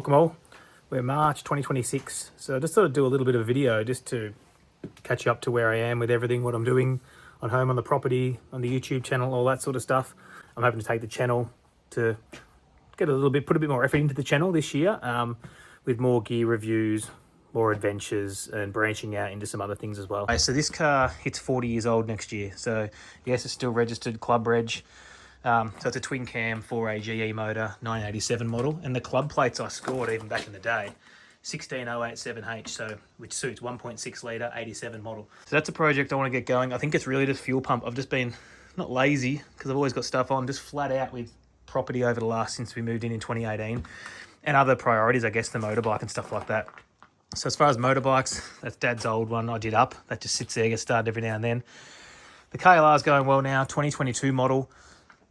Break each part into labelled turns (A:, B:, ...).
A: welcome all. We're March 2026, so I just thought I'd do a little bit of a video just to catch you up to where I am with everything, what I'm doing on home, on the property, on the YouTube channel, all that sort of stuff. I'm hoping to take the channel to get a little bit, put a bit more effort into the channel this year, with more gear reviews, more adventures, and branching out into some other things as well. So this car hits 40 years old next year, so yes, it's still registered club reg. So it's a twin cam 4A GE motor, 1987 model, and the club plates I scored even back in the day, 16087H, so which suits 1.6 litre 87 model. So that's a project I want to get going. I think it's really just fuel pump. I've just been not lazy because I've always got stuff on, just flat out with property over the last since we moved in 2018, and other priorities, I guess, the motorbike and stuff like that. So as far as motorbikes, that's Dad's old one I did up. That just sits there, gets started every now and then. The KLR is going well now, 2022 model.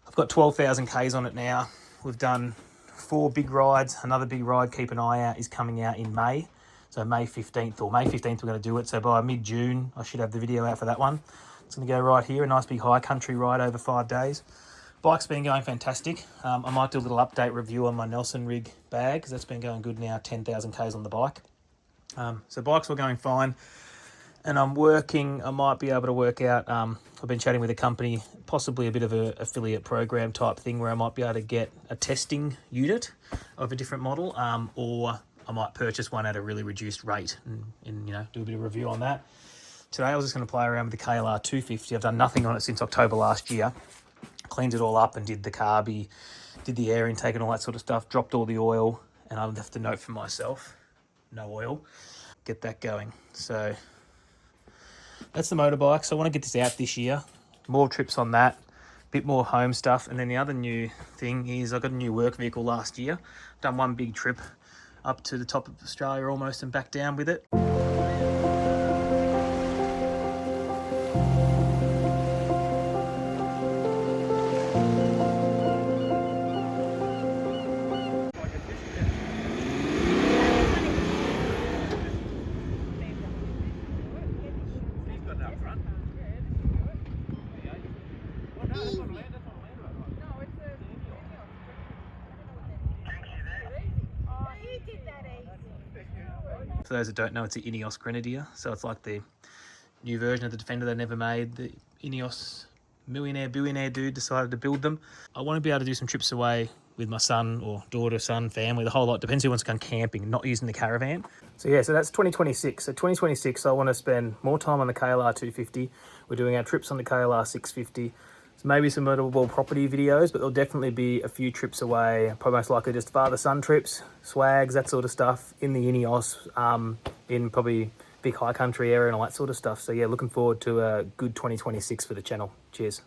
A: I've got 12,000 Ks on it now. We've done 4 big rides. Another big ride, keep an eye out, is coming out in May. So May 15th or May 15th we're going to do it. So by mid-June, I should have the video out for that one. It's going to go right here, a nice big high country ride over 5 days. Bike's been going fantastic. I might do a little update review on my Nelson rig bag because that's been going good now, 10,000 Ks on the bike. So bikes were going fine. And I'm working, I might be able to work out, I've been chatting with a company, possibly a bit of an affiliate program type thing where I might be able to get a testing unit of a different model, or I might purchase one at a really reduced rate and you know, do a bit of review on that. Today I was just going to play around with the KLR 250. I've done nothing on it since October last year. Cleaned it all up and did the carby, did the air intake and all that sort of stuff, dropped all the oil, and I left a note for myself, no oil, get that going. So that's the motorbike. So I want to get this out this year. More trips on that, a bit more home stuff. And then the other new thing is I got a new work vehicle last year. Done one big trip up to the top of Australia almost and back down with it. For those that don't know, it's the NE of Grenadier. So it's like the new version of the Defender they never made. The NE billionaire dude decided to build them. I want to be able to do some trips away with my son or daughter, son, family, the whole lot. Depends who wants to go camping, not using the caravan. So yeah, so that's 2026. So 2026, I want to spend more time on the KLR 250. We're doing our trips on the KLR 650. So maybe some motorball property videos, but there'll definitely be a few trips away, probably most likely just father-son trips, swags, that sort of stuff, in the Ineos, in probably big high country area and all that sort of stuff. So yeah, looking forward to a good 2026 for the channel. Cheers.